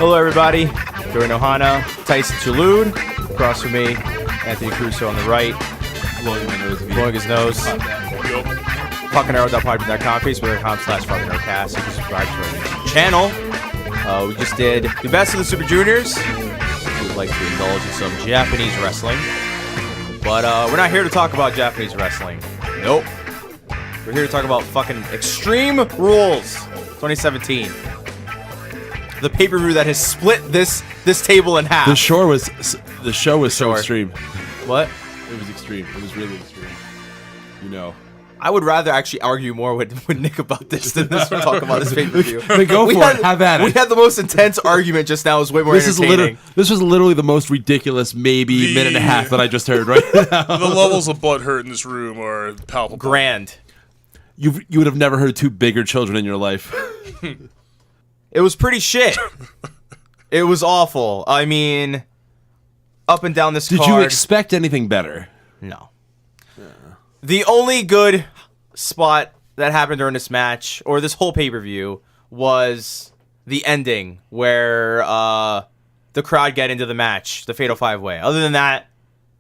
Hello, everybody. Joey Nohana, Tyson Chalud, across from me, Anthony Crusoe on the right. Blowing his nose. FuckingArrow.podbean.com, Facebook.com/FuckingArrowcast. You can subscribe to our YouTube channel. We just did the best of the Super Juniors. We would like to indulge in some Japanese wrestling. But we're not here to talk about Japanese wrestling. Nope. We're here to talk about fucking Extreme Rules 2017. The pay-per-view that has split this table in half. The show was so extreme. What? It was extreme. It was really extreme. You know. I would rather actually argue more with Nick about this than talk about this pay-per-view. Go for it. Have at it. We had the most intense argument just now. It was way more entertaining. This was literally the most ridiculous minute and a half that I just heard right now. The levels of butt hurt in this room are palpable. Grand. You would have never heard two bigger children in your life. It was pretty shit. It was awful. I mean, up and down this card. Did you expect anything better? No. The only good spot that happened during this match, or this whole pay-per-view, was the ending, where the crowd get into the match, the Fatal 5-Way. Other than that,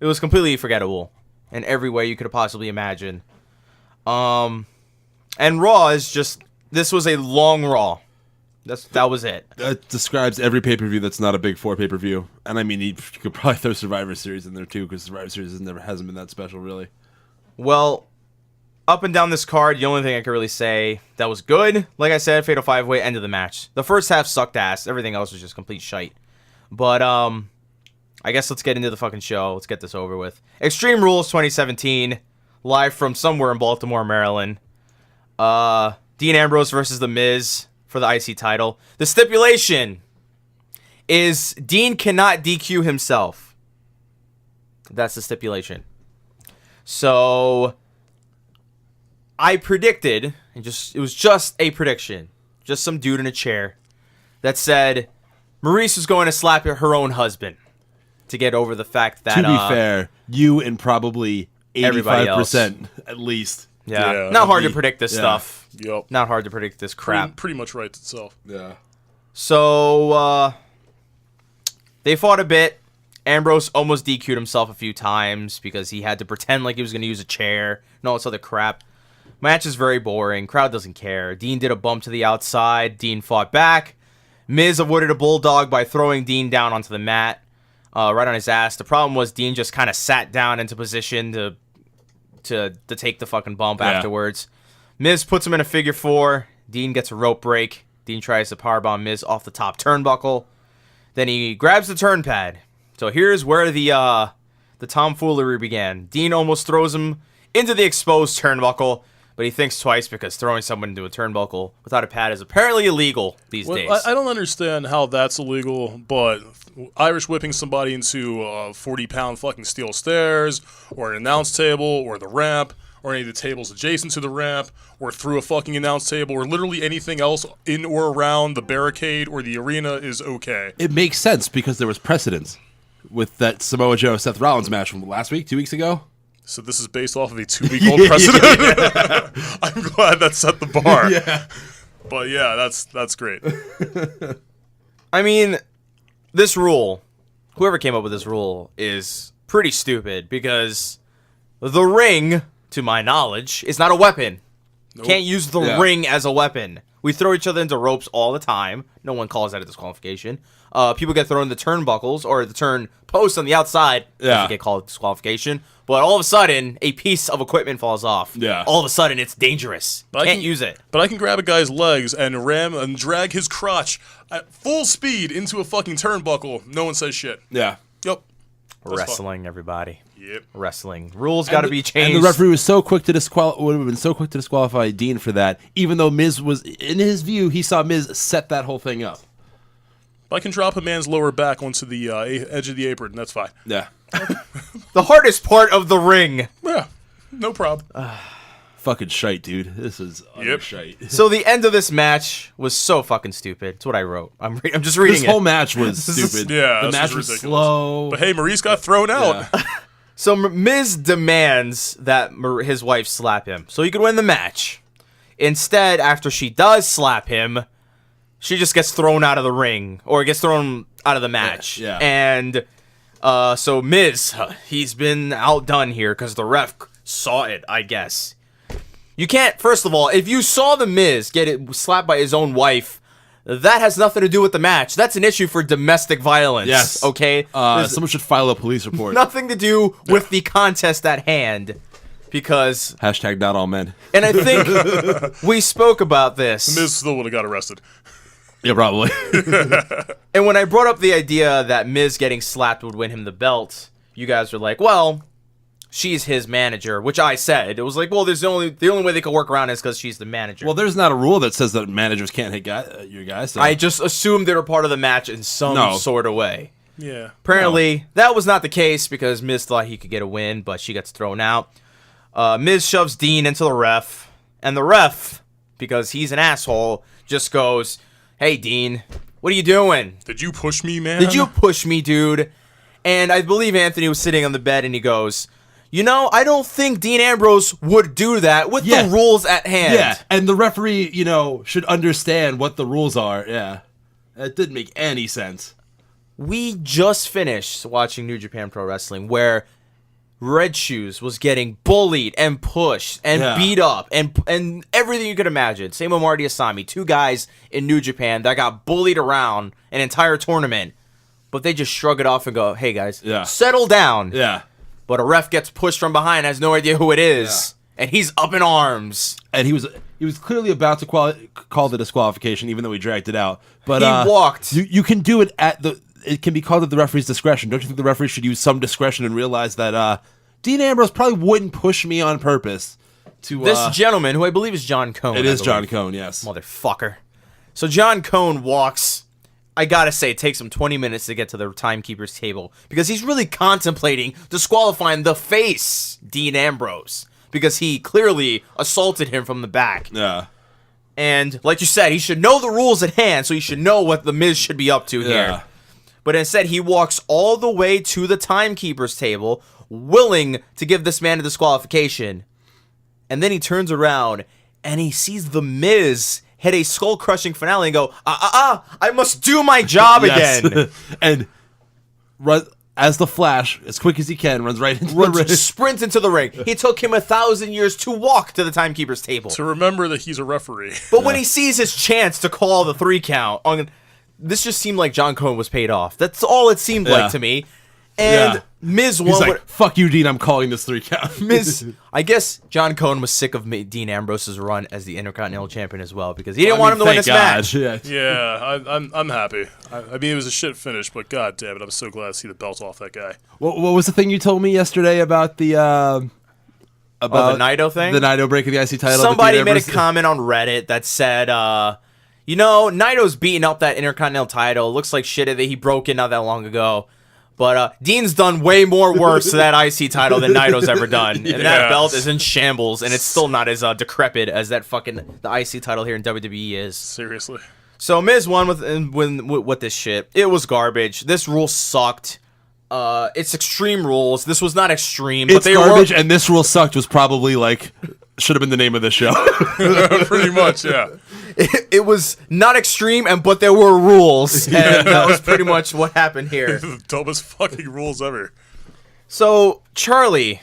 it was completely forgettable in every way you could have possibly imagined. And Raw is just... This was a long Raw. That was it. That describes every pay-per-view that's not a Big Four pay-per-view. And I mean, you could probably throw Survivor Series in there, too, because Survivor Series hasn't been that special, really. Well, up and down this card, the only thing I can really say that was good, like I said, Fatal 5-Way, end of the match. The first half sucked ass. Everything else was just complete shite. But, I guess let's get into the fucking show. Let's get this over with. Extreme Rules 2017, live from somewhere in Baltimore, Maryland. Dean Ambrose versus The Miz for the IC title. The stipulation is Dean cannot DQ himself. That's the stipulation. So, I predicted, and it was just a prediction, just some dude in a chair, that said Maurice was going to slap her own husband to get over the fact that... To be fair, you and probably 85% at least. Yeah, not hard to predict this stuff. Yep. Not hard to predict this crap. Pretty much writes itself. Yeah. So, they fought a bit. Ambrose almost DQ'd himself a few times because he had to pretend like he was going to use a chair and all this other crap. Match is very boring. Crowd doesn't care. Dean did a bump to the outside. Dean fought back. Miz avoided a bulldog by throwing Dean down onto the mat, right on his ass. The problem was Dean just kind of sat down into position to take the fucking bump afterwards. Miz puts him in a figure four. Dean gets a rope break. Dean tries to powerbomb Miz off the top turnbuckle. Then he grabs the turn pad. So here's where the tomfoolery began. Dean almost throws him into the exposed turnbuckle, but he thinks twice because throwing someone into a turnbuckle without a pad is apparently illegal these days. I don't understand how that's illegal, but Irish whipping somebody into 40-pound fucking steel stairs, or an announce table, or the ramp, or any of the tables adjacent to the ramp, or through a fucking announce table, or literally anything else in or around the barricade or the arena is okay. It makes sense because there was precedence with that Samoa Joe Seth Rollins match from last week, 2 weeks ago. So this is based off of a 2-week-old precedent? I'm glad that set the bar. Yeah. But yeah, that's great. I mean, this rule, whoever came up with this rule, is pretty stupid because the ring, to my knowledge, is not a weapon. Nope. Can't use the ring as a weapon. We throw each other into ropes all the time. No one calls that a disqualification. People get thrown in the turnbuckles or the turn post on the outside. Doesn't get called disqualification. But all of a sudden, a piece of equipment falls off. Yeah. All of a sudden, it's dangerous. Can't use it. But I can grab a guy's legs and ram and drag his crotch at full speed into a fucking turnbuckle. No one says shit. Yeah. Yep. Wrestling, everybody. Yep. Wrestling. Rules got to be changed. And the referee was so quick to disqualify Dean for that, even though Miz was, in his view, he saw Miz set that whole thing up. I can drop a man's lower back onto the edge of the apron. That's fine. Yeah. The hardest part of the ring. Yeah. No problem. Fucking shite, dude. This is utter shite. So the end of this match was so fucking stupid. That's what I wrote. I'm just reading This whole match was stupid. Yeah, the match was slow. But hey, Maurice got thrown out. Yeah. So Miz demands that his wife slap him so he could win the match. Instead, after she does slap him, she just gets thrown out of the ring or gets thrown out of the match. Yeah. And so Miz, he's been outdone here because the ref saw it, I guess. You can't, first of all, if you saw the Miz get it slapped by his own wife, that has nothing to do with the match. That's an issue for domestic violence. Yes. Okay? Someone should file a police report. Nothing to do with the contest at hand. Because... Hashtag not all men. And I think we spoke about this. Miz still would have got arrested. Yeah, probably. And when I brought up the idea that Miz getting slapped would win him the belt, you guys were like, well, she's his manager, which I said. It was like, well, the only way they could work around is because she's the manager. Well, there's not a rule that says that managers can't hit your guys. So. I just assumed they were part of the match in some sort of way. Yeah. Apparently, that was not the case because Miz thought he could get a win, but she gets thrown out. Miz shoves Dean into the ref, and the ref, because he's an asshole, just goes, hey, Dean, what are you doing? Did you push me, man? Did you push me, dude? And I believe Anthony was sitting on the bed, and he goes, you know, I don't think Dean Ambrose would do that with the rules at hand. Yeah, and the referee, should understand what the rules are. Yeah, that didn't make any sense. We just finished watching New Japan Pro Wrestling, where Red Shoes was getting bullied and pushed and beat up and everything you could imagine. Same with Marty Asami, 2 guys in New Japan that got bullied around an entire tournament, but they just shrug it off and go, hey guys, settle down. Yeah. But a ref gets pushed from behind, has no idea who it is, and he's up in arms. And he was clearly about to call the disqualification, even though he dragged it out. But he walked. You can do it it can be called at the referee's discretion. Don't you think the referee should use some discretion and realize that Dean Ambrose probably wouldn't push me on purpose to... This gentleman, who I believe is John Cone. It is John Cone, yes. Motherfucker. So John Cone walks... I gotta say, it takes him 20 minutes to get to the timekeeper's table because he's really contemplating disqualifying the face, Dean Ambrose, because he clearly assaulted him from the back. Yeah. And, like you said, he should know the rules at hand, so he should know what the Miz should be up to here. But instead, he walks all the way to the timekeeper's table, willing to give this man a disqualification. And then he turns around, and he sees the Miz hit a skull-crushing finale and go, I must do my job again. And as the Flash, as quick as he can, runs right into the ring. Sprints into the ring. He took him 1,000 years to walk to the timekeeper's table. To remember that he's a referee. But when he sees his chance to call the 3 count, this just seemed like John Cone was paid off. That's all it seemed like to me. And Miz won. He's like, fuck you, Dean, I'm calling this 3 count. Miz, I guess John Cone was sick of Dean Ambrose's run as the Intercontinental Champion as well, because he didn't want him to win this match. Yeah, I'm happy. I mean, it was a shit finish, but god damn it, I'm so glad to see the belt off that guy. What was the thing you told me yesterday about the... the Naito thing? The Naito breaking the IC title. Somebody made a comment on Reddit that said, Naito's beating up that Intercontinental title. It looks like shit that he broke it not that long ago. But Dean's done way more worse to that IC title than Naito's ever done. And that belt is in shambles, and it's still not as decrepit as the IC title here in WWE is. Seriously. So Miz won with this shit. It was garbage. This rule sucked. It's Extreme Rules. This was not extreme. It's garbage, and this rule sucked was probably should have been the name of the show. Pretty much, yeah. It was not extreme, but there were rules, and that was pretty much what happened here. The dumbest fucking rules ever. So Charlie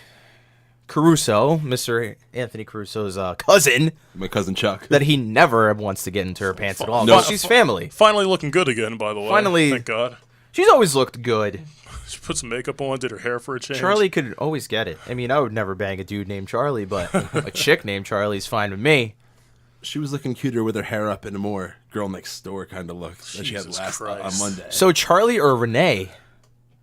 Caruso, Mr. Anthony Caruso's cousin, my cousin Chuck, that he never wants to get into her pants at all. No. Well, she's family. Finally looking good again, by the way. Finally, thank God. She's always looked good. She put some makeup on, did her hair for a change. Charlie could always get it. I mean, I would never bang a dude named Charlie, but a chick named Charlie's fine with me. She was looking cuter with her hair up in a more girl next door kind of look that she had last on Monday. So Charlie or Renee?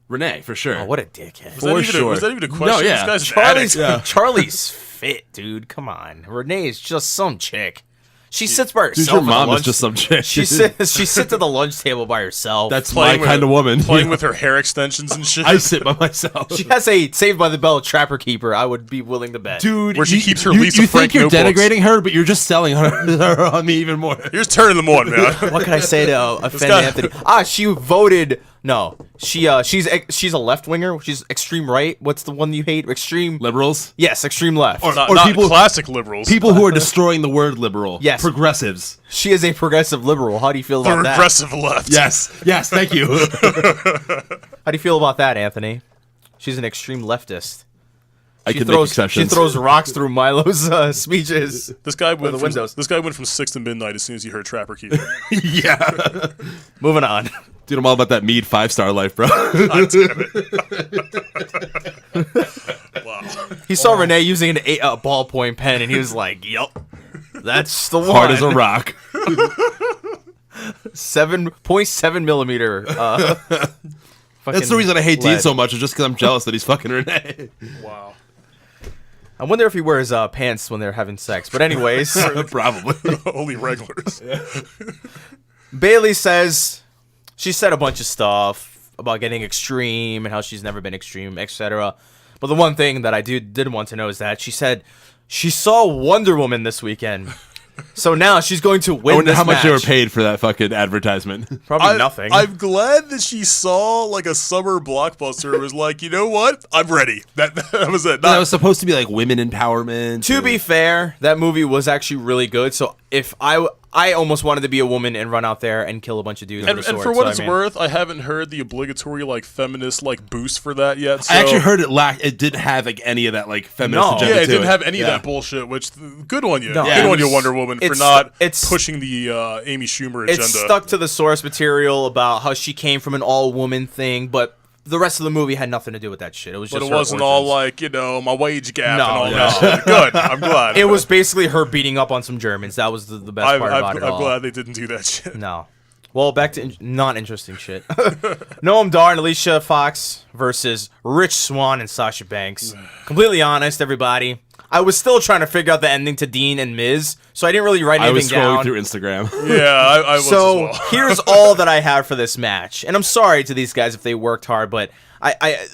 Renee, for sure. Oh, what a dickhead. Was that even a question? No, yeah. This guy's an addict. Charlie's fit, dude. Come on. Renee is just some chick. She sits by herself. Dude, your mom is just some chick. She sits at the lunch table by herself. That's my kind of woman. Playing with her hair extensions and shit. I sit by myself. She has a Saved by the Bell Trapper Keeper. I would be willing to bet. Dude, where she keeps her Lisa You think Frank you're notebooks. denigrating her, but you're just selling her on me even more. You're just turning them on, man. What can I say to offend Anthony? She voted No, she's a left winger. She's extreme right. What's the one you hate? Extreme Liberals? Yes, extreme left. Not people- classic liberals. People who are destroying the word liberal. Yes. Progressives. She is a progressive liberal. How do you feel the about that? regressive left. Yes. Yes, thank you. How do you feel about that, Anthony? She's an extreme leftist. I She can throws, make exceptions. She throws rocks through Milo's speeches. This guy went the from windows. This guy went from 6 to midnight as soon as he heard Trapper Keep. Yeah. Moving on. Dude, I'm all about that Mead 5-star life, bro. God damn it. Wow. He saw Renee using a ballpoint pen, and he was like, "Yup, that's the one." Hard as a rock. 7.7 millimeter. That's the reason I hate Dean so much, is just because I'm jealous that he's fucking Renee. Wow. I wonder if he wears pants when they're having sex. But anyways, Probably. Only regulars. Bayley says she said a bunch of stuff about getting extreme and how she's never been extreme, etc. But the one thing that I did want to know is that she said she saw Wonder Woman this weekend. So now she's going to win I wonder this how much they were match. paid for that fucking advertisement. Probably nothing. I'm glad that she saw like a summer blockbuster and was like, you know what? I'm ready. That was it. That was supposed to be like women empowerment. To be fair, that movie was actually really good. So if I almost wanted to be a woman and run out there and kill a bunch of dudes and, with a and sword. for what So, it's I mean, worth, I haven't heard the obligatory like feminist like boost for that yet. So. I actually heard it didn't have like any of that like feminist No. agenda Yeah, it to didn't have any of Yeah. that bullshit. Which good on you, No. good Yeah, on it you, was- Wonder Woman, for it's- not it's- pushing the Amy Schumer agenda. it's stuck to the source material about how she came from an all-woman thing, but the rest of the movie had nothing to do with that shit. It was just But it her wasn't all origins. like, my wage gap No, and all no. that shit. Good. I'm glad. It was basically her beating up on some Germans. That was the best part about it all. I'm glad they didn't do that shit. No. Well, back to non-interesting shit. Noam Dar and Alicia Fox versus Rich Swann and Sasha Banks. Completely honest, everybody. I was still trying to figure out the ending to Dean and Miz, so I didn't really write I was anything scrolling down. through Instagram. Yeah, I was So as well. here's all that I have for this match, and I'm sorry to these guys if they worked hard, but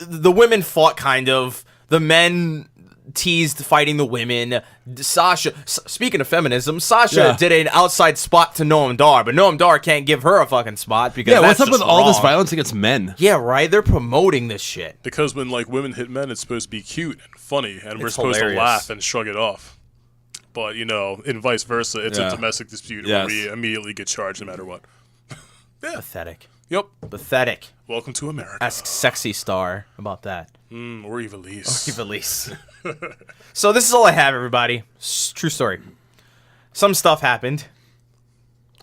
the women fought kind of. The men teased fighting the women. Sasha, speaking of feminism, Sasha did an outside spot to Noam Dar, but Noam Dar can't give her a fucking spot because Yeah, that's what's up just with all this wrong. violence against men? Yeah, right. They're promoting this shit. Because when like women hit men, it's supposed to be cute and funny, and we're It's supposed hilarious. to laugh and shrug it off. But in vice versa, it's Yeah. a domestic dispute Yes. where we immediately get charged no matter what. Pathetic. Yep. Pathetic. Welcome to America. Ask Sexy Star about that. Or Evilise. Release. So this is all I have, everybody. True story. Some stuff happened.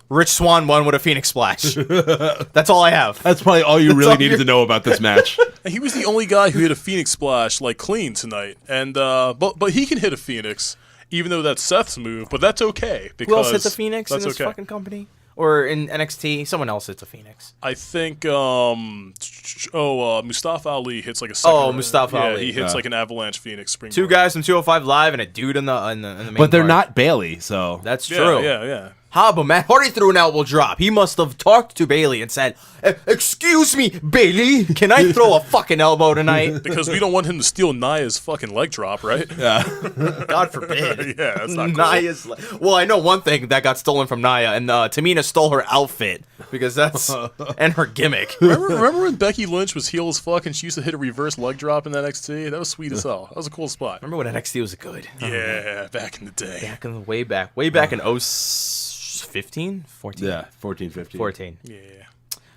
Rich Swann won with a Phoenix Splash. That's all I have. That's probably all you really all needed you- to know about this match. And he was the only guy who hit a Phoenix Splash like clean tonight, and but he can hit a Phoenix, even though that's Seth's move. But that's okay because Who else hits a Phoenix in that's this okay. fucking company? Or in NXT? Someone else hits a Phoenix. I think Mustafa Ali hits like a second. Oh, Mustafa Ali. He hits Yeah. like an avalanche Phoenix spring. Two guys from 205 Live and a dude in the main But they're card. not Bayley, so That's Yeah, true. yeah. How about Matt Hardy threw an elbow drop? He must have talked to Bayley and said, "Excuse me, Bayley, can I throw a fucking elbow tonight?" Because we don't want him to steal Naya's fucking leg drop, right? God forbid. Yeah, that's not cool. Naya's. Well, I know one thing that got stolen from Naya, and Tamina stole her outfit because that's and her gimmick. Remember when Becky Lynch was heel as fuck and she used to hit a reverse leg drop in NXT? That was sweet as hell. That was a cool spot. Remember when NXT was good? Yeah, back in the day. Back in the way back in 15, 14, yeah, 14, 15. 14. Yeah.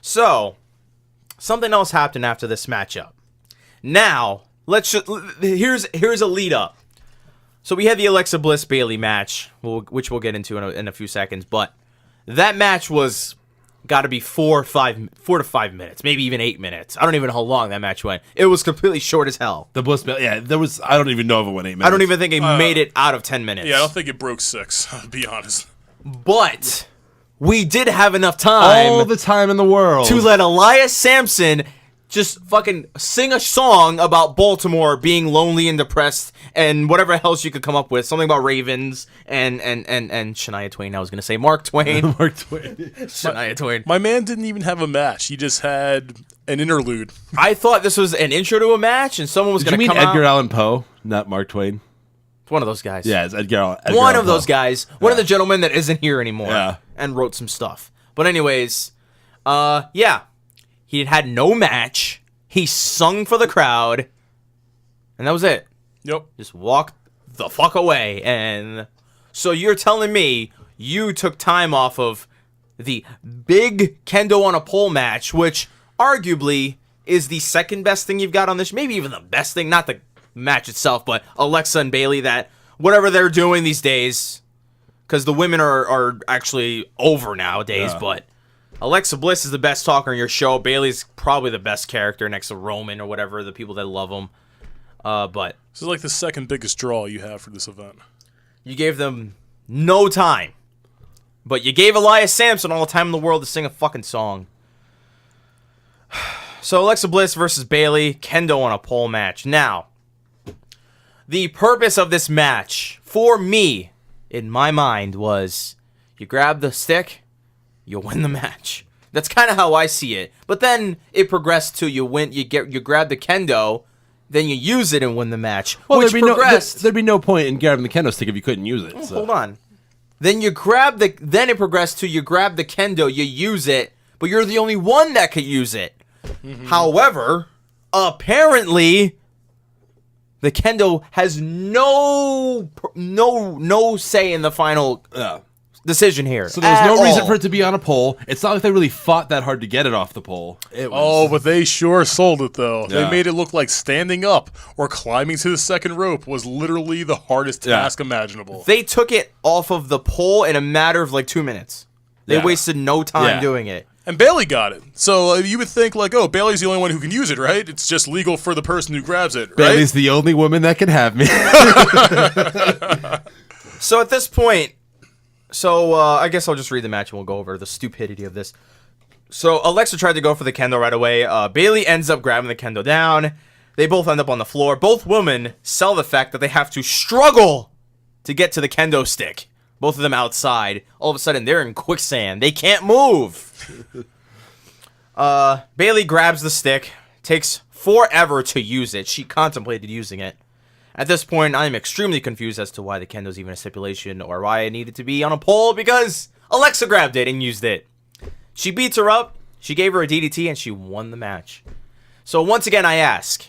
So, something else happened after this matchup. Now, here's a lead up. So we had the Alexa Bliss Bayley match, which we'll get into in a few seconds. But that match was got to be 4 to 5 minutes, maybe even 8 minutes. I don't even know how long that match went. It was completely short as hell. The Bliss, there was. I don't even know if it went 8 minutes. I don't even think it made it out of 10 minutes. Yeah, I don't think it broke 6, I'll be honest. But we did have enough time. all the time in the world to let Elias Sampson just fucking sing a song about Baltimore being lonely and depressed and whatever else you could come up with. Something about Ravens and Shania Twain. I was going to say Mark Twain. Mark Twain. Shania Twain. My man didn't even have a match. He just had an interlude. I thought this was an intro to a match and someone was Did you going to mean come Edgar out. Allan Poe, not Mark Twain? One of those guys. Yeah, it's Edgar One Allan of those Poe. guys. One of the gentlemen that isn't here anymore. Yeah. And wrote some stuff. But anyways, yeah. He had no match. He sung for the crowd. And that was it. Yep. Just walked the fuck away. And so you're telling me you took time off of the big kendo on a pole match, which arguably is the second best thing you've got on this, maybe even the best thing, not the match itself, but Alexa and Bayley, that whatever they're doing these days, because the women are actually over nowadays, but Alexa Bliss is the best talker on your show. Bayley's probably the best character next to Roman or whatever, the people that love him. But This is like the second biggest draw you have for this event. you gave them no time. But you gave Elias Sampson all the time in the world to sing a fucking song. So Alexa Bliss versus Bayley, kendo on a pole match. Now, the purpose of this match, for me, in my mind, was you grab the stick, you win the match. That's kind of how I see it. But then it progressed to you grab the kendo, then you use it and win the match. Well, which progressed. there'd be no point in grabbing the kendo stick if you couldn't use it. So. Hold on. Then it progressed to you grab the kendo, you use it, but you're the only one that could use it. Mm-hmm. However, apparently, the kendo has no say in the final decision here. So there was no reason for it to be on a pole. It's not like they really fought that hard to get it off the pole. But they sure sold it, though. Yeah. They made it look like standing up or climbing to the second rope was literally the hardest task imaginable. They took it off of the pole in a matter of like 2 minutes. They wasted no time doing it. And Bayley got it. So you would think, like, oh, Bayley's the only one who can use it, right? It's just legal for the person who grabs it, right? Bayley's the only woman that can have me. So at this point, I guess I'll just read the match and we'll go over the stupidity of this. So Alexa tried to go for the kendo right away. Bayley ends up grabbing the kendo down. They both end up on the floor. Both women sell the fact that they have to struggle to get to the kendo stick. Both of them outside. All of a sudden, they're in quicksand. They can't move. Bayley grabs the stick. Takes forever to use it. She contemplated using it. At this point, I'm extremely confused as to why the kendo's even a stipulation or why it needed to be on a pole because Alexa grabbed it and used it. She beats her up. She gave her a DDT and she won the match. So once again, I ask,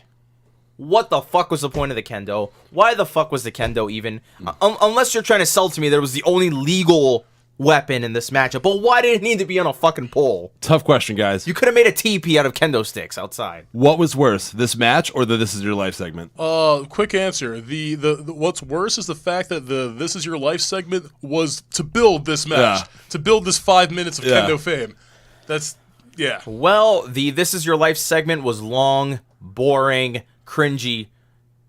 what the fuck was the point of the kendo? Why the fuck was the kendo even? Unless you're trying to sell to me that it was the only legal weapon in this matchup. But why did it need to be on a fucking pole? Tough question, guys. You could have made a TP out of kendo sticks outside. What was worse, this match or the This Is Your Life segment? Quick answer. The what's worse is the fact that the This Is Your Life segment was to build this match. To build this 5 minutes of kendo fame. That's, Well, the This Is Your Life segment was long, boring, cringy.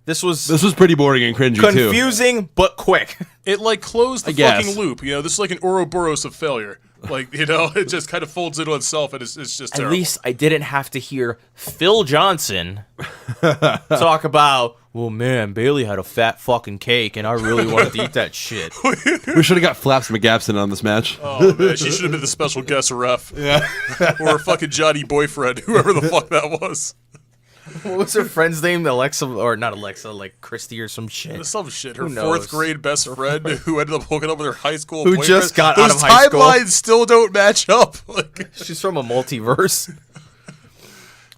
This was pretty boring and cringy, confusing, but quick. It, like, closed the fucking loop. You know, this is like an Ouroboros of failure. Like, you know, it just kind of folds into itself, and it's just terrible. At least I didn't have to hear Phil Johnson talk about, well, man, Bayley had a fat fucking cake, and I really wanted to eat that shit. We should have got Flaps McGabson on this match. Oh, man, she should have been the special guest ref. Yeah. Or a fucking Johnny boyfriend, whoever the fuck that was. What was her friend's name? Alexa, or not Alexa, like Christy or some shit. Some shit. Her fourth grade best friend who ended up hooking up with her high school who boyfriend. just got out of high school. Those timelines still don't match up. Like, she's from a multiverse.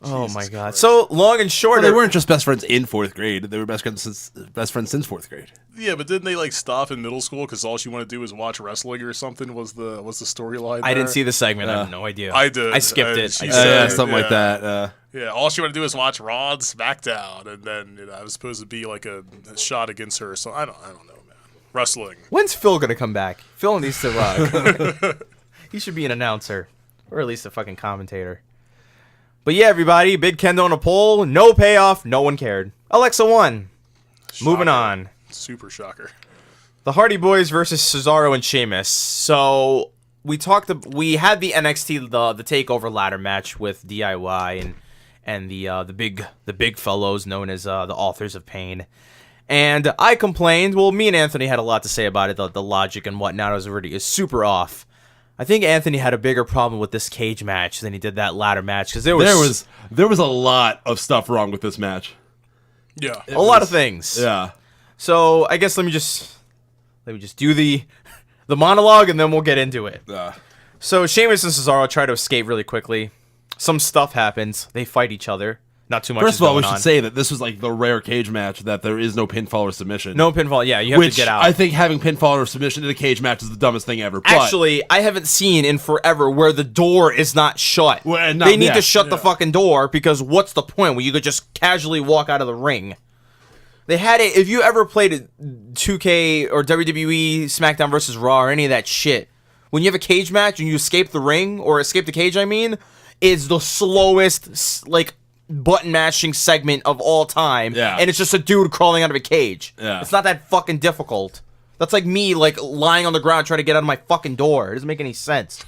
Oh my god! So long and short, they weren't just best friends in fourth grade; they were best friends since fourth grade. Yeah, but didn't they like stop in middle school because all she wanted to do was watch wrestling or something? Was the storyline? I didn't see the segment. I have no idea. I did. I skipped it. Something like that. Yeah, all she wanted to do is watch Raw and SmackDown, and then it was supposed to be like a shot against her. So I don't know, man. Wrestling. When's Phil gonna come back? Phil needs to he should be an announcer, or at least a fucking commentator. But yeah, everybody, big kendo on a pole, no payoff, no one cared. Alexa won. Shocker. Moving on. Super shocker. The Hardy Boys versus Cesaro and Sheamus. So we had the NXT the Takeover ladder match with DIY and the big fellows known as the Authors of Pain. And I complained. Well, me and Anthony had a lot to say about it. The logic and whatnot is super off. I think Anthony had a bigger problem with this cage match than he did that ladder match because there was a lot of stuff wrong with this match. Yeah, a lot of things. Yeah. So I guess let me just do the monologue and then we'll get into it. So Sheamus and Cesaro try to escape really quickly. some stuff happens. They fight each other. Not too much. First is of all, we going should on. say that this was like the rare cage match that there is no pinfall or submission. No pinfall. Yeah, you have Which to get out. I think having pinfall or submission in a cage match is the dumbest thing ever. But Actually, I haven't seen in forever where the door is not shut. Well, They need to shut the fucking door because what's the point where you could just casually walk out of the ring? They had it. If you ever played a 2K or WWE SmackDown versus Raw or any of that shit, when you have a cage match and you escape the ring or escape the cage, I mean, it's the slowest like button mashing segment of all time. Yeah. And it's just a dude crawling out of a cage. Yeah. It's not that fucking difficult. That's like me like lying on the ground trying to get out of my fucking door. It doesn't make any sense.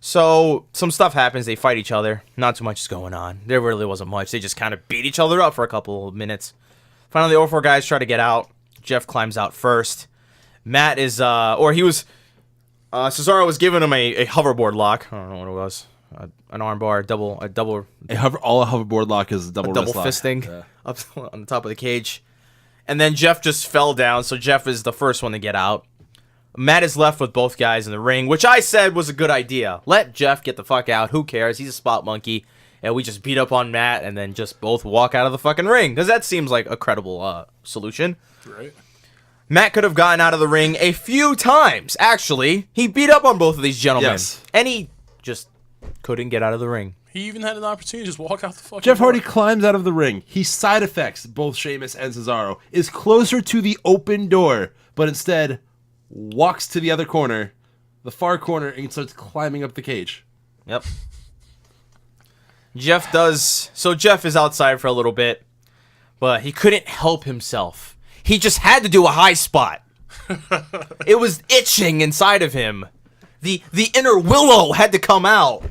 So some stuff happens. They fight each other. Not too much is going on. There really wasn't much. They just kind of beat each other up for a couple of minutes. Finally, the 04 guys try to get out. Jeff climbs out first. Matt is, Cesaro was giving him a hoverboard lock. I don't know what it was. An armbar, all a hoverboard lock is a double double wrist lock. fisting up on the top of the cage. And then Jeff just fell down, so Jeff is the first one to get out. Matt is left with both guys in the ring, which I said was a good idea. Let Jeff get the fuck out. Who cares? He's a spot monkey. And we just beat up on Matt and then just both walk out of the fucking ring. Because that seems like a credible solution. Right. Matt could have gotten out of the ring a few times, actually. He beat up on both of these gentlemen. Yes. And he just couldn't get out of the ring. He even had an opportunity to just walk out the fucking Jeff Hardy door. climbs out of the ring. He side effects both Sheamus and Cesaro, is closer to the open door, but instead walks to the other corner, the far corner, and starts climbing up the cage. Yep. Jeff is outside for a little bit, but he couldn't help himself. He just had to do a high spot. It was itching inside of him. The inner Willow had to come out.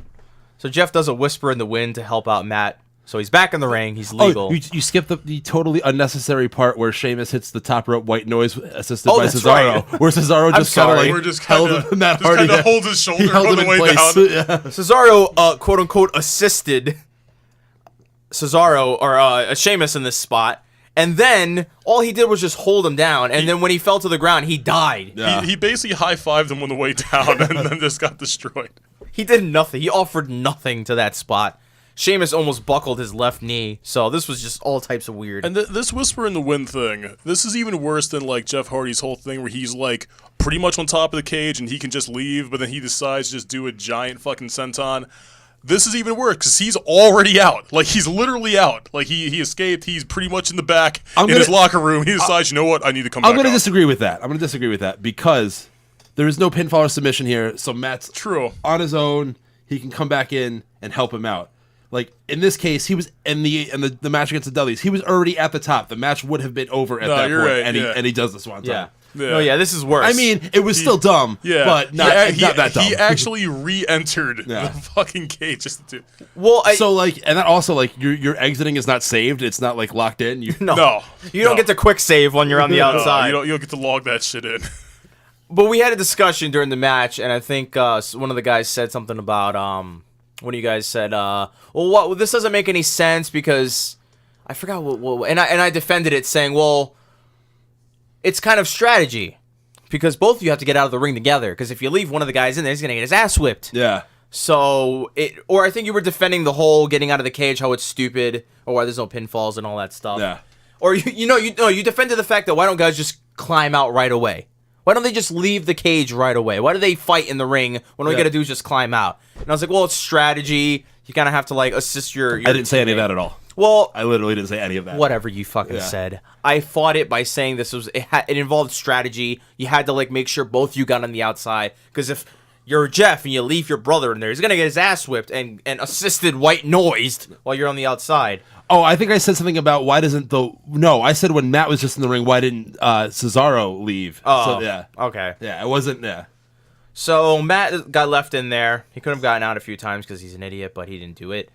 So Jeff does a whisper in the wind to help out Matt. So he's back in the ring. He's legal. Oh, you skipped the totally unnecessary part where Sheamus hits the top rope white noise assisted by that's Cesaro. right. Where Cesaro just kind of sorry. like We're just held kinda, Matt just Hardy. kinda hold his shoulder He held on him the in way place. down. Yeah. Cesaro, quote unquote, assisted Sheamus in this spot. And then all he did was just hold him down. And then when he fell to the ground, he died. Yeah. He basically high-fived him on the way down and then just got destroyed. He did nothing. He offered nothing to that spot. Sheamus almost buckled his left knee. So this was just all types of weird. And this whisper in the wind thing, this is even worse than like Jeff Hardy's whole thing where he's like pretty much on top of the cage and he can just leave, but then he decides to just do a giant fucking senton. This is even worse because he's already out. Like, he's literally out. Like, he escaped. He's pretty much in the back his locker room. He decides, you know what, I need to come back I'm going to out. disagree with that. I'm going to disagree with that because there is no pinfall or submission here. So Matt's True. on his own. He can come back in and help him out. Like, in this case, he was in the match against the Dudleys. He was already at the top. The match would have been over at that point. you're right, And he does this one time. Yeah. No, yeah, this is worse. I mean, it was still dumb, but not that dumb. He actually re-entered Yeah. the fucking cage just to do. well, So like, and that also like your exiting is not saved. It's not like locked in. You No. you don't get to quick save when you're on the No, outside. you don't get to log that shit in. But we had a discussion during the match, and I think one of the guys said something about one of you guys said, well, this doesn't make any sense because I forgot what and I defended it saying, well, it's kind of strategy because both of you have to get out of the ring together. Because if you leave one of the guys in there, he's gonna get his ass whipped. Yeah. So or I think you were defending the whole getting out of the cage, how it's stupid, or why there's no pinfalls and all that stuff. Yeah. Or you defended the fact that why don't guys just climb out right away? Why don't they just leave the cage right away? Why do they fight in the ring when all you got to do is just climb out? And I was like, well, it's strategy. You kind of have to like assist your I didn't say any of that at all. Well, I literally didn't say any of that. whatever you fucking said. I fought it by saying it involved strategy. You had to like make sure both you got on the outside because if you're Jeff and you leave your brother in there, he's gonna get his ass whipped and assisted white noised while you're on the outside. Oh, I think I said something about why doesn't I said when Matt was just in the ring, why didn't Cesaro leave? Oh, So, yeah. okay. Yeah, it wasn't, yeah. So Matt got left in there. He could have gotten out a few times because he's an idiot, but he didn't do it.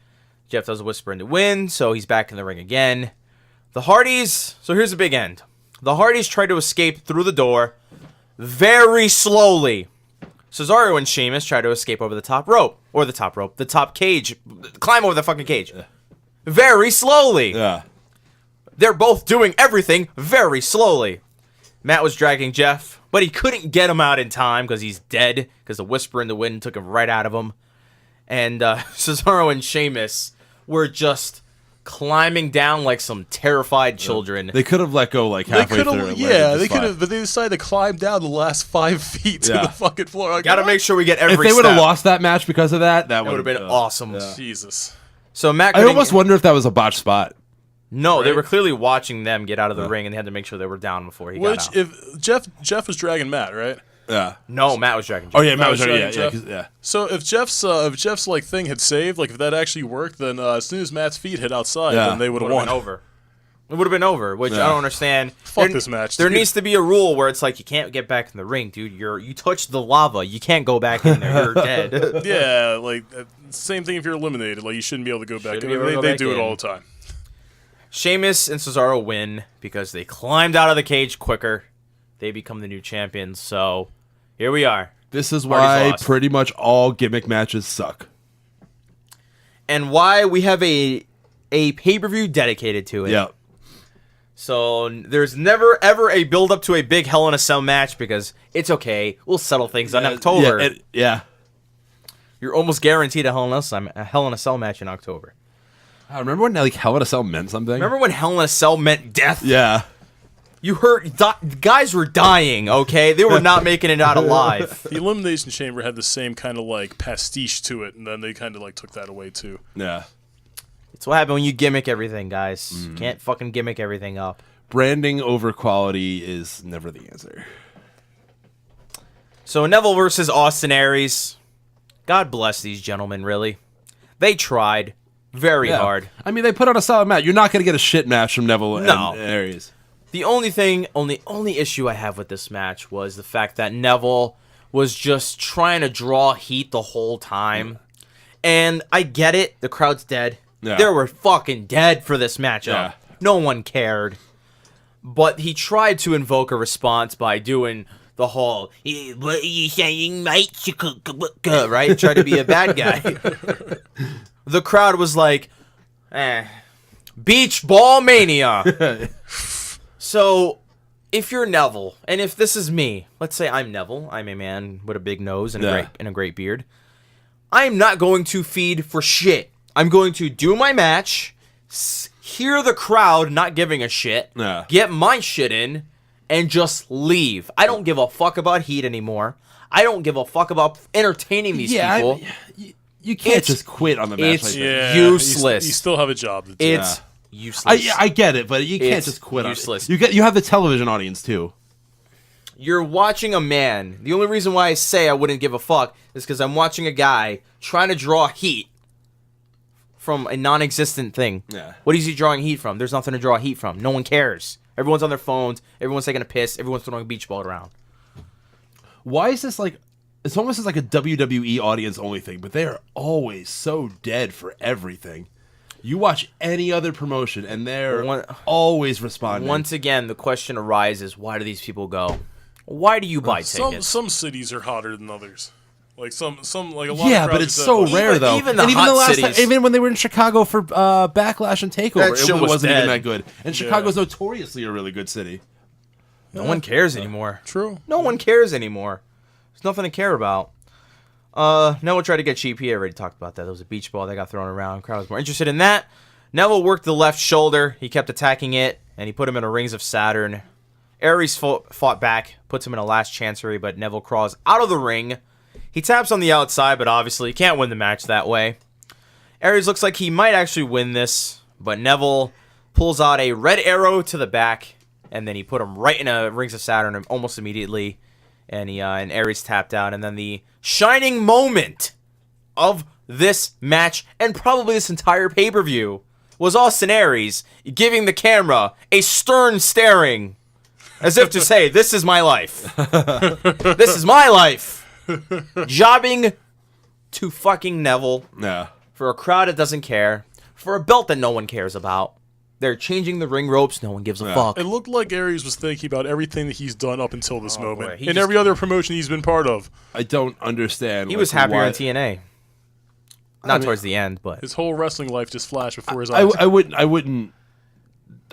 Jeff does a whisper in the wind, so he's back in the ring again. The Hardys, so here's the big end. The Hardys try to escape through the door very slowly. Cesaro and Sheamus try to escape over the top cage, climb over the fucking cage. Very slowly. Yeah. They're both doing everything very slowly. Matt was dragging Jeff, but he couldn't get him out in time because he's dead, because the whisper in the wind took him right out of him. and Cesaro and Sheamus were just climbing down like some terrified children. They could have let go like halfway through. They could have, but they decided to climb down the last 5 feet to the fucking floor. Like, Gotta make sure we get every If they would have step. lost that match because of that, that It would have been awesome. Jesus. So Matt, I almost wonder if that was a botched spot. No, they Right? were clearly watching them get out of the ring, and they had to make sure they were down before he got Which, out. if Jeff was dragging Matt, right? Yeah. No, Matt was dragging. Oh yeah, Matt was dragging yeah, Jeff. 'cause- yeah. So if Jeff's like thing had saved, like if that actually worked, then as soon as Matt's feet hit outside, Yeah. then they would It have would have won. been over. It would have been over, which I Yeah. don't understand. Fuck this match, There dude. needs to be a rule where it's like you can't get back in the ring, dude. You touched the lava, you can't go back in there. You're dead. Yeah, like same thing if you're eliminated. Like you shouldn't be able to go back. Shouldn't be able to go They back do it in. all the time. Sheamus and Cesaro win because they climbed out of the cage quicker. They become the new champions. So here we are. This is Party's why lost. pretty much all gimmick matches suck. And why we have a pay-per-view dedicated to it. Yeah. So there's never ever a build up to a big Hell in a Cell match because it's okay. We'll settle things in October. Yeah. You're almost guaranteed a Hell in a Cell match in October. I remember when like Hell in a Cell meant something. Remember when Hell in a Cell meant death? Yeah. You heard guys were dying. Okay, they were not making it out alive. The Elimination Chamber had the same kind of like pastiche to it, and then they kind of like took that away too. Yeah. It's what happened when you gimmick everything, guys. You can't fucking gimmick everything up. Branding over quality is never the answer. So Neville versus Austin Aries. God bless these gentlemen, really. They tried very hard. I mean, they put on a solid match. You're not going to get a shit match from Neville No. and Aries. The only issue I have with this match was the fact that Neville was just trying to draw heat the whole time. And I get it. The crowd's dead. Yeah. They were fucking dead for this matchup. Yeah. No one cared. But he tried to invoke a response by doing the whole, what are you saying, mate? Right? Try to be a bad guy. The crowd was like, beach ball mania. So, if you're Neville, and if this is me, let's say I'm Neville, I'm a man with a big nose and a great beard, I'm not going to feed for shit. I'm going to do my match, hear the crowd not giving a shit, get my shit in, and just leave. I don't give a fuck about heat anymore. I don't give a fuck about entertaining these people. You can't just quit on the match like that. Yeah, useless. You still have a job to do. It's useless. I get it, but you can't It's just quit useless. on it. You have the television audience, too. You're watching a man. The only reason why I say I wouldn't give a fuck is because I'm watching a guy trying to draw heat from a non-existent thing. Yeah. What is he drawing heat from? There's nothing to draw heat from. No one cares. Everyone's on their phones. Everyone's taking a piss. Everyone's throwing a beach ball around. Why is this like... It's almost like a WWE audience-only thing, but they are always so dead for everything. You watch any other promotion, and they're always responding. Once again, the question arises, why do these people go? Why do you buy tickets? Some cities are hotter than others. Like some like a lot. Yeah, of but crowds it's are so dead. rare though. even the and hot last cities- time, even when they were in Chicago for Backlash and Takeover, That shit it was wasn't dead. even that good. And Chicago's notoriously a really good city. No one cares anymore. True. No one cares anymore. There's nothing to care about. Neville tried to get cheap. He already talked about that. There was a beach ball that got thrown around. Crowd was more interested in that. Neville worked the left shoulder. He kept attacking it, and he put him in a Rings of Saturn. Aries fought back, puts him in a last chancery, but Neville crawls out of the ring. He taps on the outside, but obviously he can't win the match that way. Aries looks like he might actually win this, but Neville pulls out a red arrow to the back, and then he put him right in a Rings of Saturn almost immediately. And and Aries tapped out. And then the shining moment of this match, and probably this entire pay-per-view, was Austin Aries giving the camera a stern staring, as if to say, this is my life. This is my life. Jobbing to fucking Neville Yeah. for a crowd that doesn't care, for a belt that no one cares about. They're changing the ring ropes. No one gives a fuck. It looked like Aries was thinking about everything that he's done up until this moment, boy, he and just- every other promotion he's been part of. I don't understand. He like, was happier why- in TNA. Not towards the end, but His whole wrestling life just flashed before his eyes. I wouldn't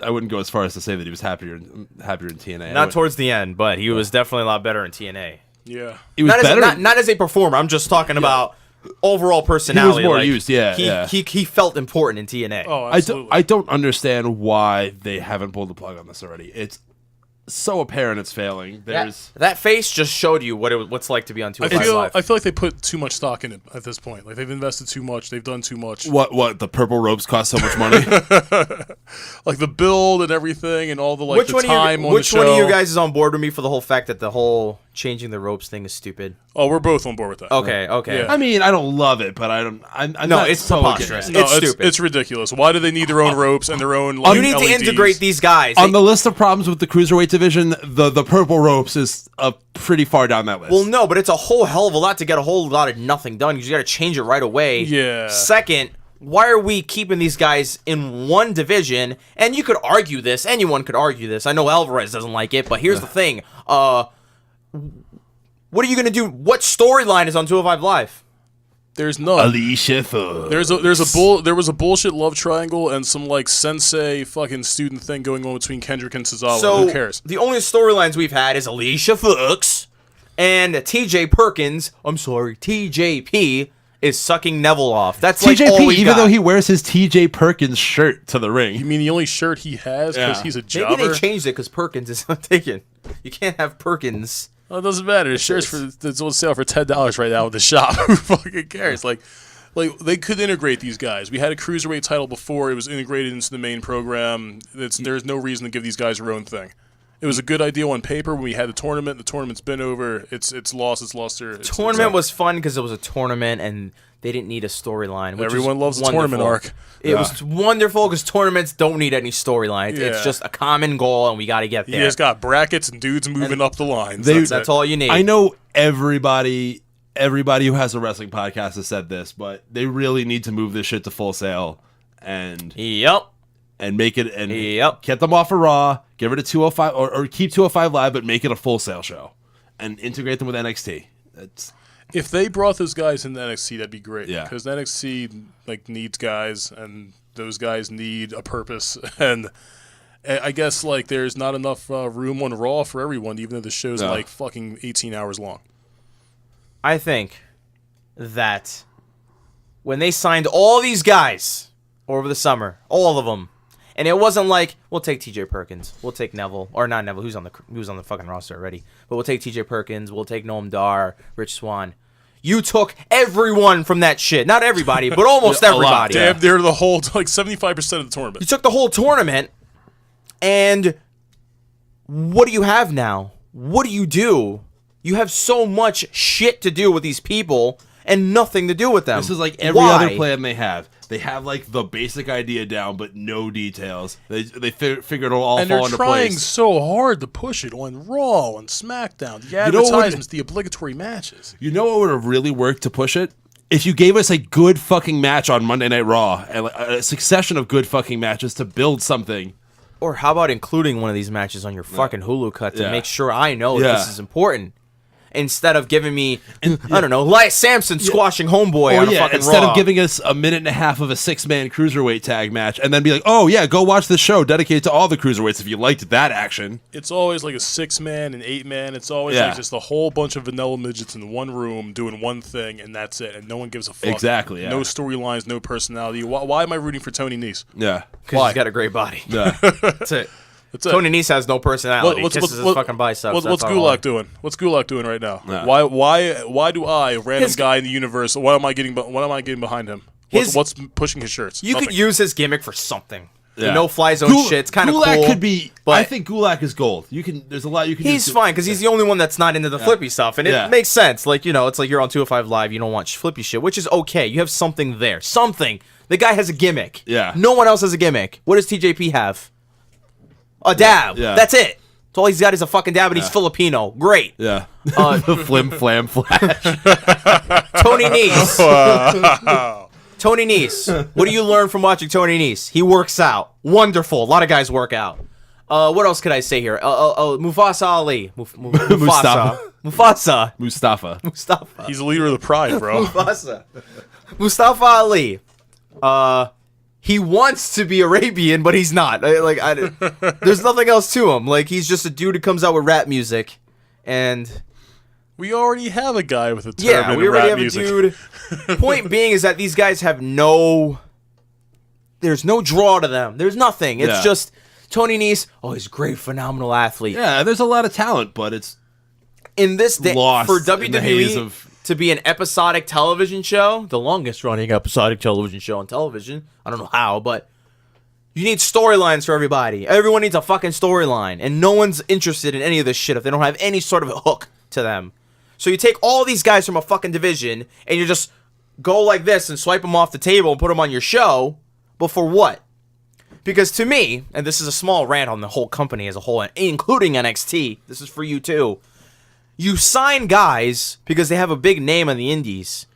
go as far as to say that he was happier in TNA. not towards the end. But he was definitely a lot better in TNA. Yeah. He was Not better. as not as a performer. I'm just talking about overall personality. more like, used, yeah, He, yeah. he felt important in TNA. Oh, absolutely. I don't understand why they haven't pulled the plug on this already. It's so apparent it's failing. That face just showed you what's like to be on 205 Live. I feel like they put too much stock in it at this point. Like they've invested too much. They've done too much. What the purple ropes cost so much money? Like the build and everything, and all the like which the one time on the which show. one of you guys is on board with me for the whole fact that the whole changing the ropes thing is stupid? Oh, we're both on board with that. Okay, okay. Yeah. I mean, I don't love it, but I'm No, not it's so preposterous. against it. No, It's stupid. It's ridiculous. Why do they need their own ropes and their own? Like, You need to LEDs? integrate these guys. On the list of problems with the cruiserweight division, the purple ropes is pretty far down that list. Well, no, but it's a whole hell of a lot to get a whole lot of nothing done because you got to change it right away. Yeah. Second, why are we keeping these guys in one division? And you could argue this. Anyone could argue this. I know Alvarez doesn't like it, but here's the thing. What are you going to do? What storyline is on 205 Live? There's none. Alicia Fox. There was a bullshit love triangle and some like sensei fucking student thing going on between Kendrick and Tozawa. So Who cares? the only storylines we've had is Alicia Fox and TJ Perkins. I'm sorry, TJP is sucking Neville off. That's like all TJP, we've even got. though he wears his TJ Perkins shirt to the ring. You mean the only shirt he has because Yeah. he's a Maybe jobber? they changed it because Perkins is not taken. You can't have Perkins. Well, it doesn't matter. His shirt's it's on sale for $10 right now at the shop. Who fucking cares? Like they could integrate these guys. We had a cruiserweight title before; it was integrated into the main program. There's no reason to give these guys their own thing. It was a good idea on paper when we had the tournament. The tournament's been over. It's lost. It's lost their Tournament was fun because it was a tournament and they didn't need a storyline. Everyone loves the tournament arc. It was wonderful because tournaments don't need any storyline. Yeah. It's just a common goal and we got to get You there. just got brackets and dudes moving up the lines. That's all you need. I know everybody who has a wrestling podcast has said this, but they really need to move this shit to Full Sail and Yep. make it and Yep. get them off of Raw, give it a 205 or keep 205 Live, but make it a Full Sail show and integrate them with NXT. If they brought those guys into NXT, that'd be great. Yeah. Because NXT needs guys, and those guys need a purpose. And I guess there's not enough room on Raw for everyone, even though the show's fucking 18 hours long. I think that when they signed all these guys over the summer, all of them, and it wasn't like we'll take TJ Perkins, we'll take Neville, or not Neville, who's on the fucking roster already, but we'll take TJ Perkins, we'll take Noam Dar, Rich Swann. You took everyone from that shit. Not everybody, but almost everybody. Damn, they're the whole 75% of the tournament. You took the whole tournament, and what do you have now? What do? You have so much shit to do with these people and nothing to do with them. This is like every Why? other plan they have. They have the basic idea down, but no details. They figured it'll all And fall they're into trying place. so hard to push it on Raw, on SmackDown, the You know what would- advertisements, the obligatory matches. You know what would have really worked to push it? If you gave us a good fucking match on Monday Night Raw and a succession of good fucking matches to build something. Or how about including one of these matches on your fucking Hulu cut to Yeah. make sure I know Yeah. this is important? Instead of giving me, I don't know, Elias Sampson squashing Homeboy on a fucking instead Raw. of giving us a minute and a half of a 6-man cruiserweight tag match and then be like, oh yeah, go watch the show dedicated to all the cruiserweights if you liked that action. It's always like a 6-man, an 8-man. It's always Yeah. like just a whole bunch of vanilla midgets in one room doing one thing, and that's it. And no one gives a fuck. Exactly, yeah. No storylines, no personality. Why am I rooting for Tony Nese? Yeah. Because he's got a great body. Yeah. That's it. That's it. Tony Nese has no personality. Kisses his fucking biceps. What's That's all. Gulak doing? What's Gulak doing right now? Yeah. Why do I, a random guy in the universe, why am I getting behind him? What's pushing his shirts? You Nothing. could use his gimmick for something. Yeah. The no-fly zone shit. It's kind of cool. Gulak could be. but I think Gulak is gold. There's a lot you can. he's do. fine because he's the only one that's not into the flippy stuff, and it Yeah. makes sense. It's like you're on 205 Live, you don't watch flippy shit, which is okay. You have something there, something. The guy has a gimmick. Yeah. No one else has a gimmick. What does TJP have? A dab. Yeah. That's it. That's all he's got is a fucking dab, and he's Filipino. Great. Yeah. The flim flam flash. Tony Nese. Tony Nese. What do you learn from watching Tony Nese? He works out. Wonderful. A lot of guys work out. What else could I say here? Mufasa Ali. Mustafa. Mustafa. He's the leader of the Pride, bro. Mustafa Ali. He wants to be Arabian, but he's not. There's nothing else to him. He's just a dude who comes out with rap music, and We already have a guy with a turban Yeah, we and already rap have music. a dude. Point being is that these guys have no... There's no draw to them. There's nothing. It's just Tony Nese. Oh, he's a great, phenomenal athlete. Yeah, there's a lot of talent, but it's In this day, lost for in the haze WWE of... to be an episodic television show, the longest running episodic television show on television. I don't know how, but you need storylines for everybody. Everyone needs a fucking storyline, and no one's interested in any of this shit if they don't have any sort of a hook to them. So you take all these guys from a fucking division, and you just go like this and swipe them off the table and put them on your show, but for what? Because to me, and this is a small rant on the whole company as a whole, including NXT, this is for you too, you sign guys because they have a big name on the indies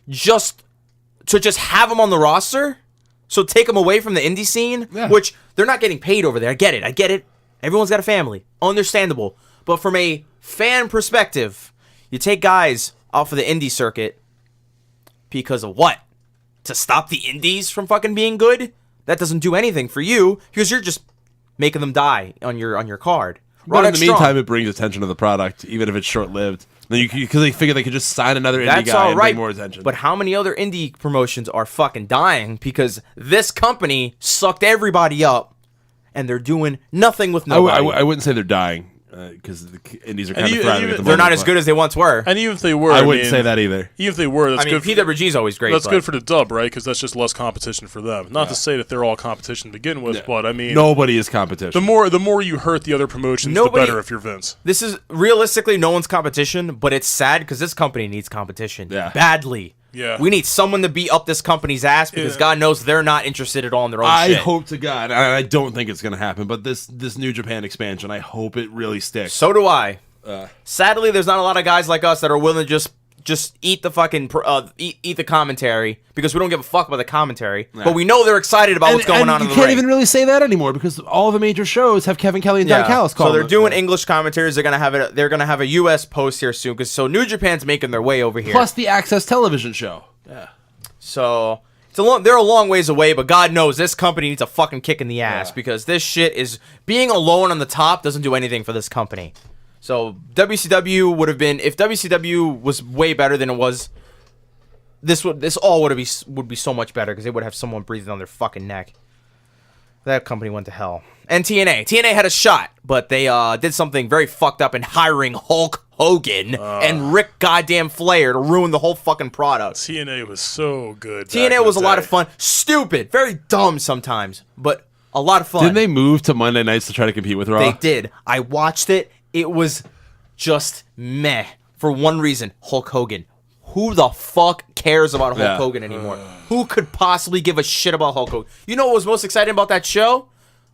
just to just have them on the roster? So take them away from the indie scene, which they're not getting paid over there. I get it. Everyone's got a family. Understandable. But from a fan perspective, you take guys off of the indie circuit because of what? To stop the indies from fucking being good? That doesn't do anything for you because you're just making them die on your card. But in the meantime, it brings attention to the product, even if it's short-lived. Then because they figure they could just sign another indie guy and bring more attention. But how many other indie promotions are fucking dying because this company sucked everybody up and they're doing nothing with nobody? I wouldn't say they're dying because the indies are kind of thriving at the moment. They're not as good as they once were. And even if they were, I wouldn't say that either. Even if they were, that's good. PWG is always great. That's good for the dub, right? Because that's just less competition for them. Not to say that they're all competition to begin with, but I mean, nobody is competition. The more you hurt the other promotions, the better if you're Vince. This is realistically no one's competition, but it's sad because this company needs competition badly. Yeah, we need someone to beat up this company's ass because God knows they're not interested at all in their own shit. I hope to God, I don't think it's going to happen, but this New Japan expansion, I hope it really sticks. So do I. Sadly, there's not a lot of guys like us that are willing to just eat the fucking eat the commentary because we don't give a fuck about the commentary, but we know they're excited about what's going on in the ring. You can't even really say that anymore because all the major shows have Kevin Kelly and Don Callis call. So they're doing English commentaries. They're gonna have it. They're gonna have a U.S. post here soon because New Japan's making their way over here. Plus the Access Television show. Yeah. So they're a long ways away, but God knows this company needs a fucking kick in the ass because this shit is being alone on the top doesn't do anything for this company. So WCW would have been if WCW was way better than it was. This all would be so much better because they would have someone breathing on their fucking neck. That company went to hell. And TNA had a shot, but they did something very fucked up in hiring Hulk Hogan and Rick goddamn Flair to ruin the whole fucking product. TNA was so good. TNA was a lot of fun. Stupid, very dumb sometimes, but a lot of fun. Didn't they move to Monday nights to try to compete with Raw? They did. I watched it. It was just meh for one reason. Hulk Hogan. Who the fuck cares about Hulk Hogan anymore? Who could possibly give a shit about Hulk Hogan? You know what was most exciting about that show?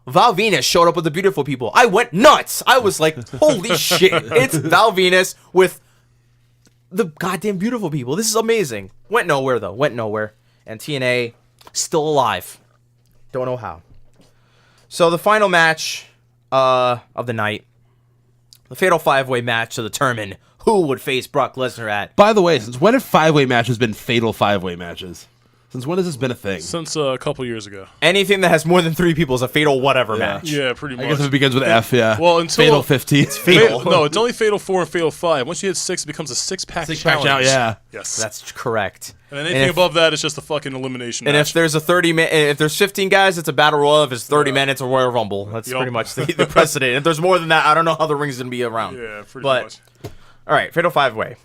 Val Venus showed up with the beautiful people. I went nuts. I was like, holy shit. It's Val Venus with the goddamn beautiful people. This is amazing. Went nowhere, though. Went nowhere. And TNA, still alive. Don't know how. So the final match of the night. The Fatal 5-Way match to determine who would face Brock Lesnar at. By the way, since when have 5-way matches been Fatal 5-Way matches? Since when has this been a thing? Since a couple years ago. Anything that has more than 3 people is a Fatal whatever match. Yeah, pretty much. I guess if it begins with F, yeah. Well, until Fatal 15. It's Fatal. No, it's only Fatal 4 and Fatal 5. Once you hit 6, it becomes a 6-pack challenge. Yeah. Yes. That's correct. And anything above that is just a fucking elimination and match. if there's if there's 15 guys, it's a battle royal. If it's 30 men, it's a Royal Rumble. That's pretty much the precedent. If there's more than that, I don't know how the ring's gonna be around. Yeah, pretty much. All right, Fatal 5-Way.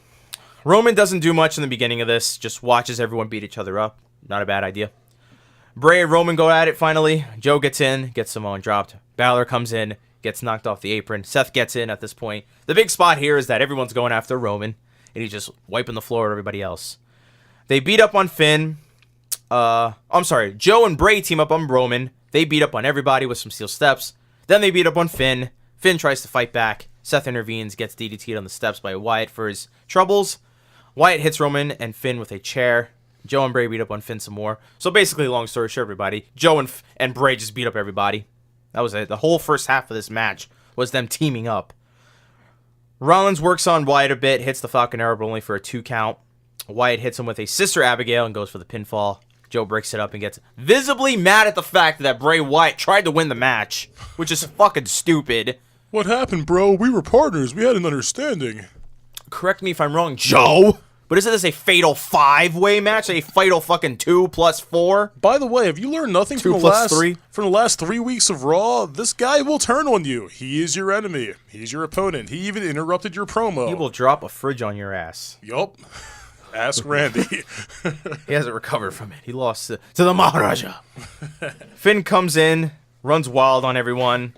Roman doesn't do much in the beginning of this. Just watches everyone beat each other up. Not a bad idea. Bray and Roman go at it finally. Joe gets in, gets Samoan dropped. Balor comes in, gets knocked off the apron. Seth gets in at this point. The big spot here is that everyone's going after Roman, and he's just wiping the floor with everybody else. They beat up on Finn. I'm sorry. Joe and Bray team up on Roman. They beat up on everybody with some steel steps. Then they beat up on Finn. Finn tries to fight back. Seth intervenes, gets DDT'd on the steps by Wyatt for his troubles. Wyatt hits Roman and Finn with a chair. Joe and Bray beat up on Finn some more. So basically, long story short, everybody, Joe and Bray just beat up everybody. That was it. The whole first half of this match was them teaming up. Rollins works on Wyatt a bit, hits the Falcon Arrow, but only for a 2 count. Wyatt hits him with a Sister Abigail and goes for the pinfall. Joe breaks it up and gets visibly mad at the fact that Bray Wyatt tried to win the match, which is fucking stupid. What happened, bro? We were partners. We had an understanding. correct me if I'm wrong, Joe, but isn't this a fatal 5-way match? A fatal fucking 2 plus 4? By the way, have you learned nothing 2 from plus 3? from the last 3 weeks of Raw? This guy will turn on you. He is your enemy. He's your opponent. He even interrupted your promo. He will drop a fridge on your ass. Yup. Ask Randy. He hasn't recovered from it. He lost to the Maharaja. Finn comes in, runs wild on everyone,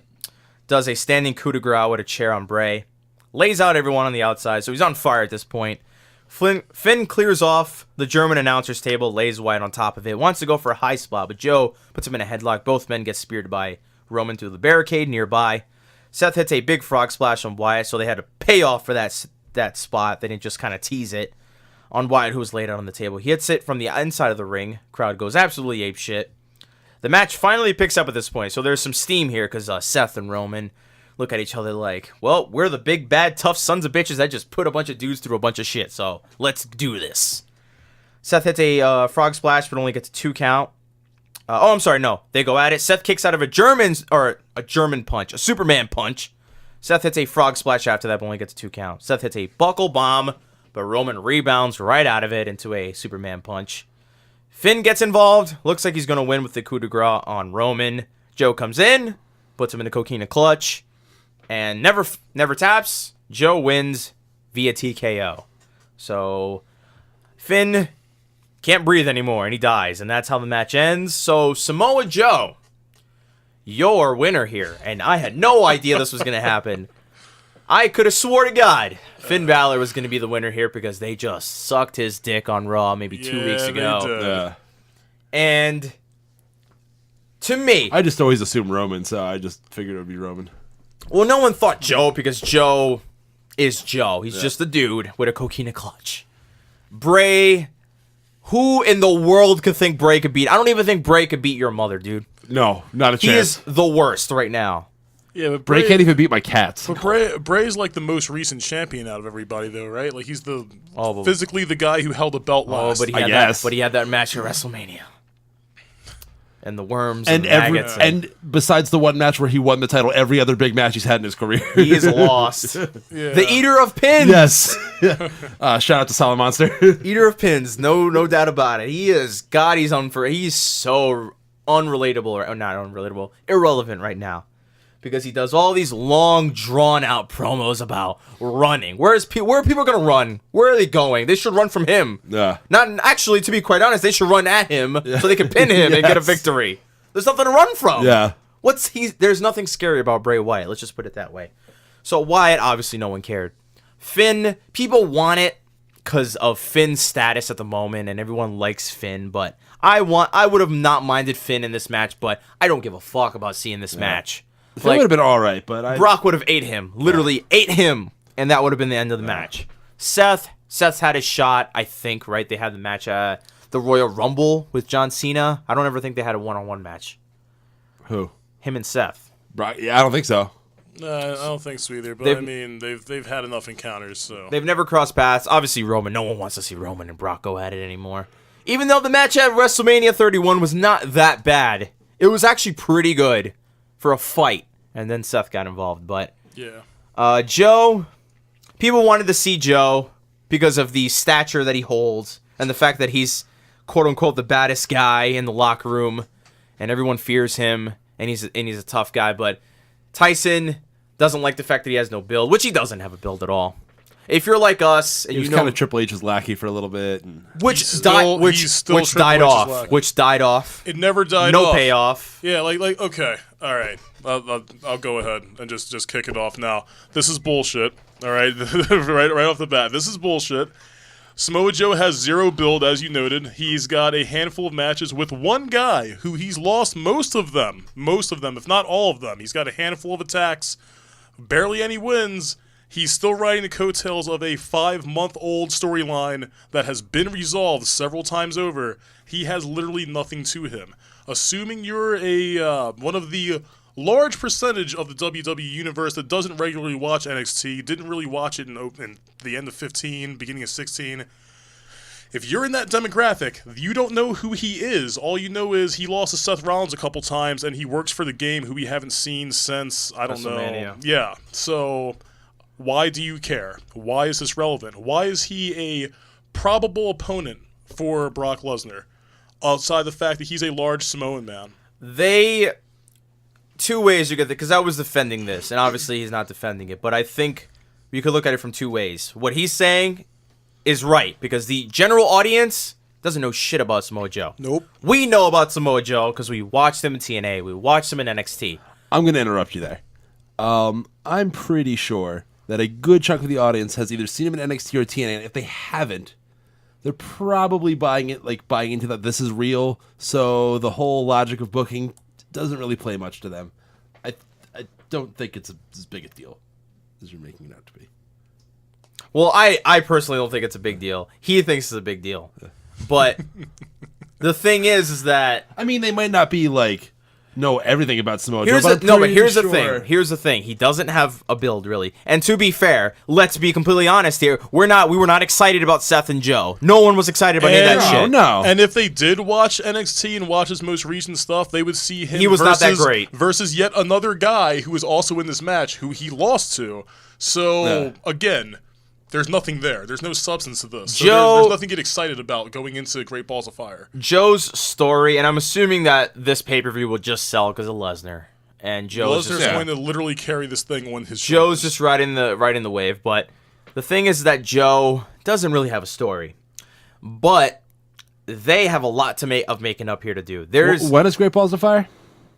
does a standing coup de grace with a chair on Bray, lays out everyone on the outside, so he's on fire at this point. Finn clears off the German announcer's table, lays Wyatt on top of it, wants to go for a high spot, but Joe puts him in a headlock. Both men get speared by Roman through the barricade nearby. Seth hits a big frog splash on Wyatt, so they had to pay off for that spot. They didn't just kind of tease it on Wyatt, who was laid out on the table. He hits it from the inside of the ring. Crowd goes absolutely apeshit. The match finally picks up at this point, so there's some steam here because Seth and Roman look at each other like, well, we're the big, bad, tough sons of bitches that just put a bunch of dudes through a bunch of shit, so let's do this. Seth hits a frog splash, but only gets a 2 count. They go at it. Seth kicks out of a German punch, a Superman punch. Seth hits a frog splash after that, but only gets a 2 count. Seth hits a buckle bomb, but Roman rebounds right out of it into a Superman punch. Finn gets involved. Looks like he's going to win with the coup de grace on Roman. Joe comes in, puts him in the coquina clutch, and never taps. Joe wins via TKO. So Finn can't breathe anymore, and he dies, and that's how the match ends. So Samoa Joe, your winner here, and I had no idea this was going to happen. I could have swore to God Finn Balor was going to be the winner here because they just sucked his dick on Raw maybe 2 weeks ago. They did. Yeah. And to me, I just always assumed Roman, so I just figured it would be Roman. well, no one thought Joe because Joe is Joe. He's just a dude with a coquina clutch. Bray, who in the world could think Bray could beat? I don't even think Bray could beat your mother, dude. No, not a He chance. is the worst right now. Yeah, but Bray can't even beat my cats. But Bray's like the most recent champion out of everybody, though, right? Like he's the physically the guy who held the belt last. But he had that match at WrestleMania. And the worms and maggots. And besides the one match where he won the title, every other big match he's had in his career. He is lost. Yeah. The Eater of Pins. Yes. Shout out to Solid Monster. Eater of Pins. No doubt about it. He is God. He's so unrelatable, or not unrelatable, irrelevant right now. Because he does all these long, drawn-out promos about running. Where are people going to run? Where are they going? They should run from him. Yeah. Not actually, to be quite honest, they should run at him so they can pin him and get a victory. There's nothing to run from. Yeah. There's nothing scary about Bray Wyatt. Let's just put it that way. So Wyatt, obviously, no one cared. Finn, people want it because of Finn's status at the moment, and everyone likes Finn. But I would have not minded Finn in this match, but I don't give a fuck about seeing this match. It would have been all right, but Brock would have ate him, literally ate him, and that would have been the end of the match. Seth's had his shot, I think, right? They had the match at the Royal Rumble with John Cena. I don't ever think they had a one-on-one match. Who? Him and Seth. Brock? Yeah, I don't think so. I don't think so either. But I mean, they've had enough encounters, so They've never crossed paths. Obviously, Roman. No one wants to see Roman and Brock go at it anymore. Even though the match at WrestleMania 31 was not that bad, it was actually pretty good for a fight. And then Seth got involved, but yeah. Joe, people wanted to see Joe because of the stature that he holds and the fact that he's quote-unquote the baddest guy in the locker room, and everyone fears him, and he's a tough guy. But Tyson doesn't like the fact that he has no build, which he doesn't have a build at all. If you're like us, and He was kind of Triple H's lackey for a little bit. And which died off. It never died off. No payoff. Yeah, like okay, all right. I'll go ahead and just kick it off now. This is bullshit. All right, right off the bat, this is bullshit. Samoa Joe has 0 build, as you noted. He's got a handful of matches with one guy who he's lost most of them, if not all of them. He's got a handful of attacks, barely any wins. He's still riding the coattails of a 5-month-old storyline that has been resolved several times over. He has literally nothing to him. Assuming you're one of the large percentage of the WWE universe that doesn't regularly watch NXT, didn't really watch it in the end of 15, beginning of 16. If you're in that demographic, you don't know who he is. All you know is he lost to Seth Rollins a couple times, and he works for the Game, who we haven't seen since, I don't know. WrestleMania. Yeah, so Why do you care? Why is this relevant? Why is he a probable opponent for Brock Lesnar? Outside the fact that he's a large Samoan man. Two ways you get that, because I was defending this, and obviously he's not defending it, but I think you could look at it from two ways. What he's saying is right, because the general audience doesn't know shit about Samoa Joe. Nope. We know about Samoa Joe because we watched him in TNA, we watched him in NXT. I'm going to interrupt you there. I'm pretty sure that a good chunk of the audience has either seen him in NXT or TNA, and if they haven't, they're probably buying into that this is real, so the whole logic of booking doesn't really play much to them. I don't think it's as big a deal as you're making it out to be. Well, I personally don't think it's a big deal. He thinks it's a big deal. But the thing is that... I mean, they might not be know everything about Samoa Joe. Here's But the thing. Here's the thing. He doesn't have a build, really. And to be fair, let's be completely honest here. We were not excited about Seth and Joe. No one was excited about any of that shit. No. And if they did watch NXT and watch his most recent stuff, they would see him He was not that great. Versus yet another guy who was also in this match who he lost to. So, again... There's nothing there. There's no substance to this. So there's nothing to get excited about going into Great Balls of Fire. Joe's story, and I'm assuming that this pay-per-view will just sell because of Lesnar. And Lesnar's going to literally carry this thing on his shoulders. Joe's just riding the wave. But the thing is that Joe doesn't really have a story. But they have a lot of making up here to do. When is Great Balls of Fire?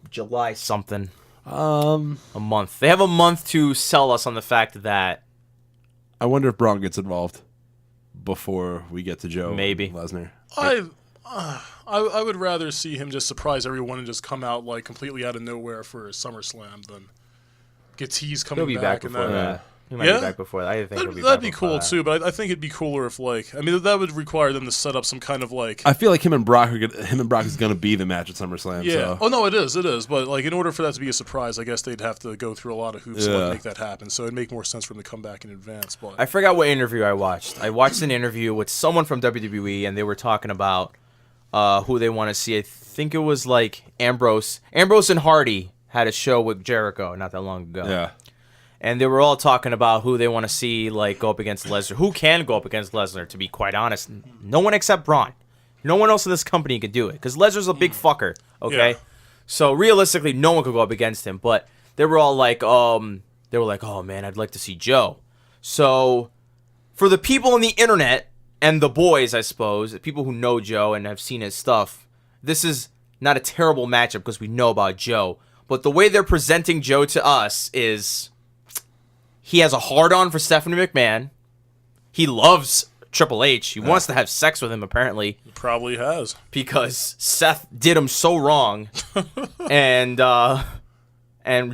July something. A month. They have a month to sell us on the fact that... I wonder if Braun gets involved before we get to Joe. Maybe. And Lesnar. I would rather see him just surprise everyone and just come out completely out of nowhere for SummerSlam than get teased coming He'll be back before that. He might be back before that. I think he'll be that'd back be cool that. too, but I think it'd be cooler if that would require them to set up some kind of I feel like him and Brock is going to be the match at SummerSlam. Yeah. So. Oh no, it is. But in order for that to be a surprise, I guess they'd have to go through a lot of hoops to make that happen. So it'd make more sense for them to come back in advance. But I forgot what interview I watched. I watched an interview with someone from WWE, and they were talking about who they want to see. I think it was Ambrose. Ambrose and Hardy had a show with Jericho not that long ago. Yeah. And they were all talking about who they want to see go up against Lesnar. Who can go up against Lesnar, to be quite honest? No one except Braun. No one else in this company could do it. Because Lesnar's a big fucker, okay? Yeah. So realistically, no one could go up against him. But they were all oh man, I'd like to see Joe. So for the people on the internet, and the boys, I suppose, the people who know Joe and have seen his stuff, this is not a terrible matchup because we know about Joe. But the way they're presenting Joe to us is... He has a hard-on for Stephanie McMahon. He loves Triple H. He wants to have sex with him, apparently. He probably has. Because Seth did him so wrong. and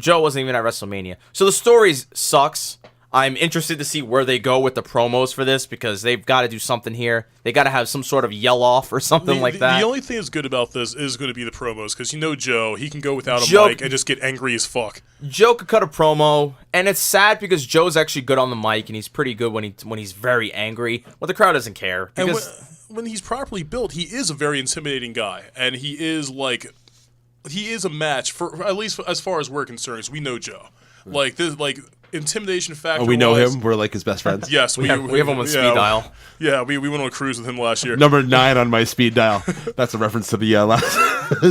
Joe wasn't even at WrestleMania. So the story sucks. I'm interested to see where they go with the promos for this because they've got to do something here. They got to have some sort of yell-off or something like that. The only thing that's good about this is going to be the promos because Joe, he can go without a mic and just get angry as fuck. Joe could cut a promo, and it's sad because Joe's actually good on the mic, and he's pretty good when he's very angry, but the crowd doesn't care. And when he's properly built, he is a very intimidating guy, and he is a match for at least as far as we're concerned. Because we know Joe, intimidation factor. Oh, we know him. We're his best friends. Yes, we have him on speed dial. Yeah, we went on a cruise with him last year. Number 9 on my speed dial. That's a reference to the last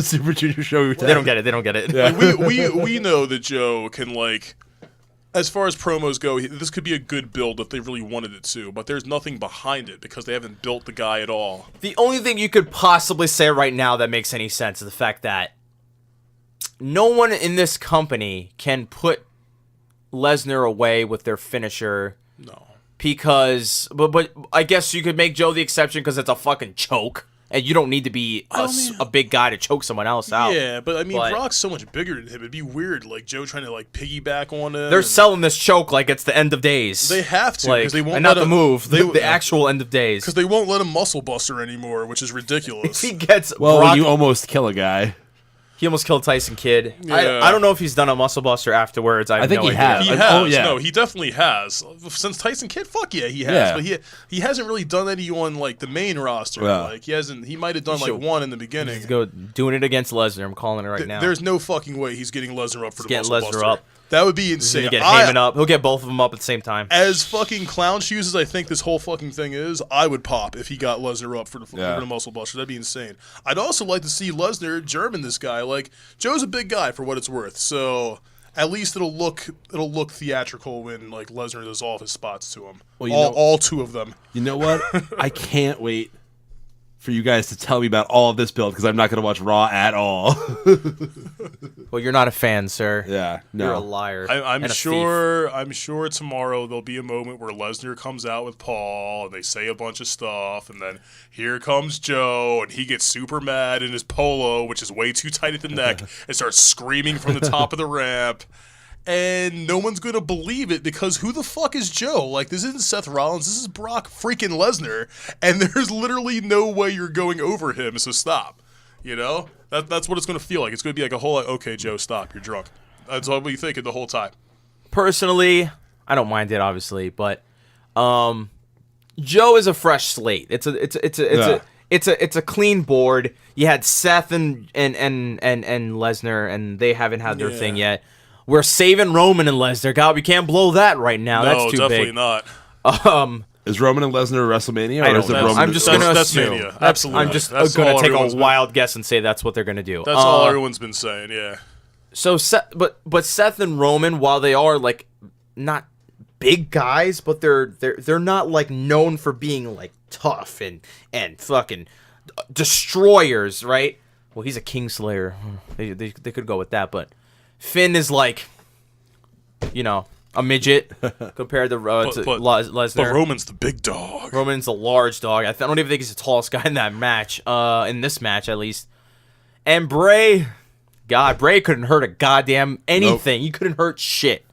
Super Junior show. They don't get it. Yeah. we know that Joe can as far as promos go, this could be a good build if they really wanted it to, but there's nothing behind it because they haven't built the guy at all. The only thing you could possibly say right now that makes any sense is the fact that no one in this company can put Lesnar away with their finisher. No. Because, but I guess you could make Joe the exception because it's a fucking choke. And you don't need to be a big guy to choke someone else out. Yeah, but Brock's so much bigger than him. It'd be weird, Joe trying to piggyback on him. They're selling this choke like it's the end of days. They have to because they won't. And not the move, the actual end of days. Because they won't let him muscle buster anymore, which is ridiculous. If he gets Brock, when you almost kill a guy. He almost killed Tyson Kidd. Yeah. I don't know if he's done a muscle buster afterwards. I think he idea. has. He has. Oh, yeah. No, he definitely has. Since Tyson Kidd, fuck yeah, he has. Yeah. But he hasn't really done any on the main roster. Yeah. He hasn't. He might have done one in the beginning. He's doing it against Lesnar. I'm calling it right now. There's no fucking way he's getting Lesnar up for the muscle buster. Up. That would be He's insane. gonna get Heyman up. He'll get both of them up at the same time. As fucking clown shoes as I think this whole fucking thing is, I would pop if he got Lesnar up for the Muscle Buster. That'd be insane. I'd also like to see Lesnar German this guy. Like, Joe's a big guy for what it's worth, so at least it'll look theatrical when like Lesnar does all of his spots to him. Well, all two of them. You know what? I can't wait for you guys to tell me about all of this build because I'm not going to watch Raw at all. Well, you're not a fan, sir. Yeah, no. You're a liar. I'm sure tomorrow there'll be a moment where Lesnar comes out with Paul and they say a bunch of stuff, and then here comes Joe and he gets super mad in his polo, which is way too tight at the neck, and starts screaming from the top of the ramp. And no one's going to believe it because who the fuck is Joe? Like, this isn't Seth Rollins. This is Brock freaking Lesnar. And there's literally no way you're going over him, so stop. You know? That's what it's going to feel like. It's going to be like a whole, like, okay, Joe, stop. You're drunk. That's what you thinking the whole time. Personally, I don't mind it, obviously. But Joe is a fresh slate. It's a clean board. You had Seth and Lesnar, and they haven't had their thing yet. We're saving Roman and Lesnar. God, we can't blow that right now. No, that's too definitely big. not. Is Roman and Lesnar at WrestleMania? Or is it Roman? I'm just going to that's assume. Mania. Absolutely. I'm just going to take a wild guess and say that's what they're going to do. That's all everyone's been saying, yeah. So, but Seth and Roman, while they are like not big guys, but they're not like known for being like tough and fucking destroyers, right? Well, he's a Kingslayer. They could go with that, but Finn is like, you know, a midget compared to Lesnar. But Roman's the big dog. Roman's a large dog. I don't even think he's the tallest guy in that match. In this match, at least. And Bray, God, Bray couldn't hurt a goddamn anything. Nope. He couldn't hurt shit.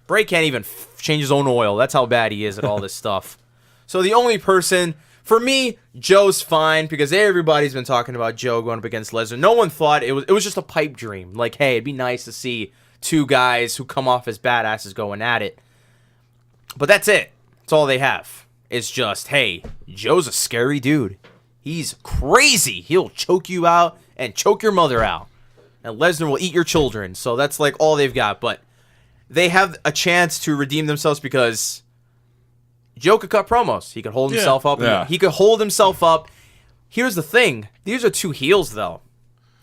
Bray can't even change his own oil. That's how bad he is at all this stuff. So the only person, for me, Joe's fine because everybody's been talking about Joe going up against Lesnar. No one thought it was just a pipe dream. Like, hey, it'd be nice to see two guys who come off as badasses going at it. But that's it. That's all they have. It's just, hey, Joe's a scary dude. He's crazy. He'll choke you out and choke your mother out. And Lesnar will eat your children. So that's like all they've got. But they have a chance to redeem themselves because Joe could cut promos. He could hold himself up. Yeah. He could hold himself up. Here's the thing. These are two heels, though.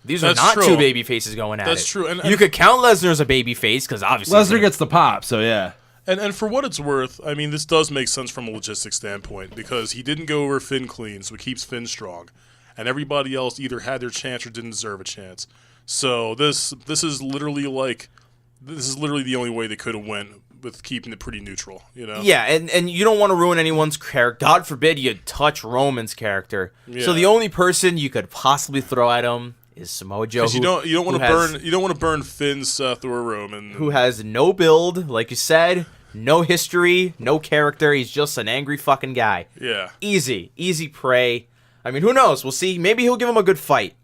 These are not two baby faces going at it. That's true. And you could count Lesnar as a baby face because obviously Lesnar gets the pop, so yeah. And for what it's worth, I mean, this does make sense from a logistics standpoint because he didn't go over Finn clean, so it keeps Finn strong. And everybody else either had their chance or didn't deserve a chance. So this is literally the only way they could have went with keeping it pretty neutral, you know? Yeah, and you don't want to ruin anyone's character. God forbid you touch Roman's character. Yeah. So the only person you could possibly throw at him is Samoa Joe. You don't want to burn Finn, Seth, or Roman. Who has no build, like you said, no history, no character. He's just an angry fucking guy. Yeah. Easy prey. I mean, who knows? We'll see. Maybe he'll give him a good fight.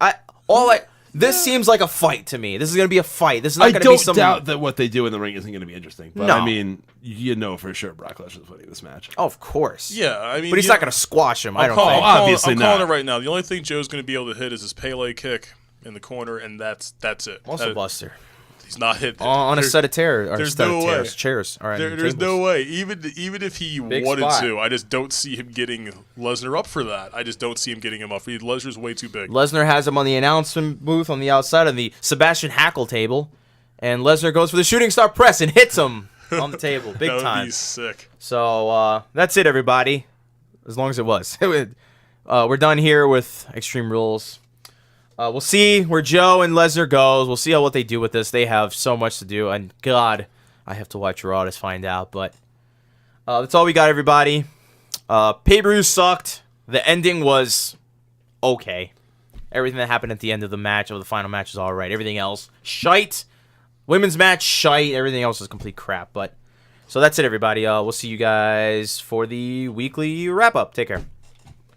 This seems like a fight to me. This is going to be a fight. This is not going to be some... I don't doubt that what they do in the ring isn't going to be interesting. But, no. I mean, you know for sure Brock Lesnar's winning this match. Oh, of course. Yeah, I mean... But he's not going to squash him, I don't think. Obviously not. I'm calling it right now. The only thing Joe's going to be able to hit is his Pele kick in the corner, and that's it. Muscle buster. He's not hitting it. On a set of chairs. There's no way. Chairs. All right, there's no way. Even if he wanted to, I just don't see him getting Lesnar up for that. I just don't see him getting him up. Lesnar's way too big. Lesnar has him on the announcement booth on the outside of the Sebastian Hackle table, and Lesnar goes for the shooting star press and hits him on the table. Big time. That would be sick. So that's it, everybody. As long as it was. We're done here with Extreme Rules. We'll see where Joe and Lesnar goes. We'll see what they do with this. They have so much to do, and God, I have to watch Raw to find out. But that's all we got, everybody. Pay-per-view sucked. The ending was okay. Everything that happened at the end of the match, or the final match, is all right. Everything else, shite. Women's match, shite. Everything else is complete crap. But so that's it, everybody. We'll see you guys for the weekly wrap-up. Take care.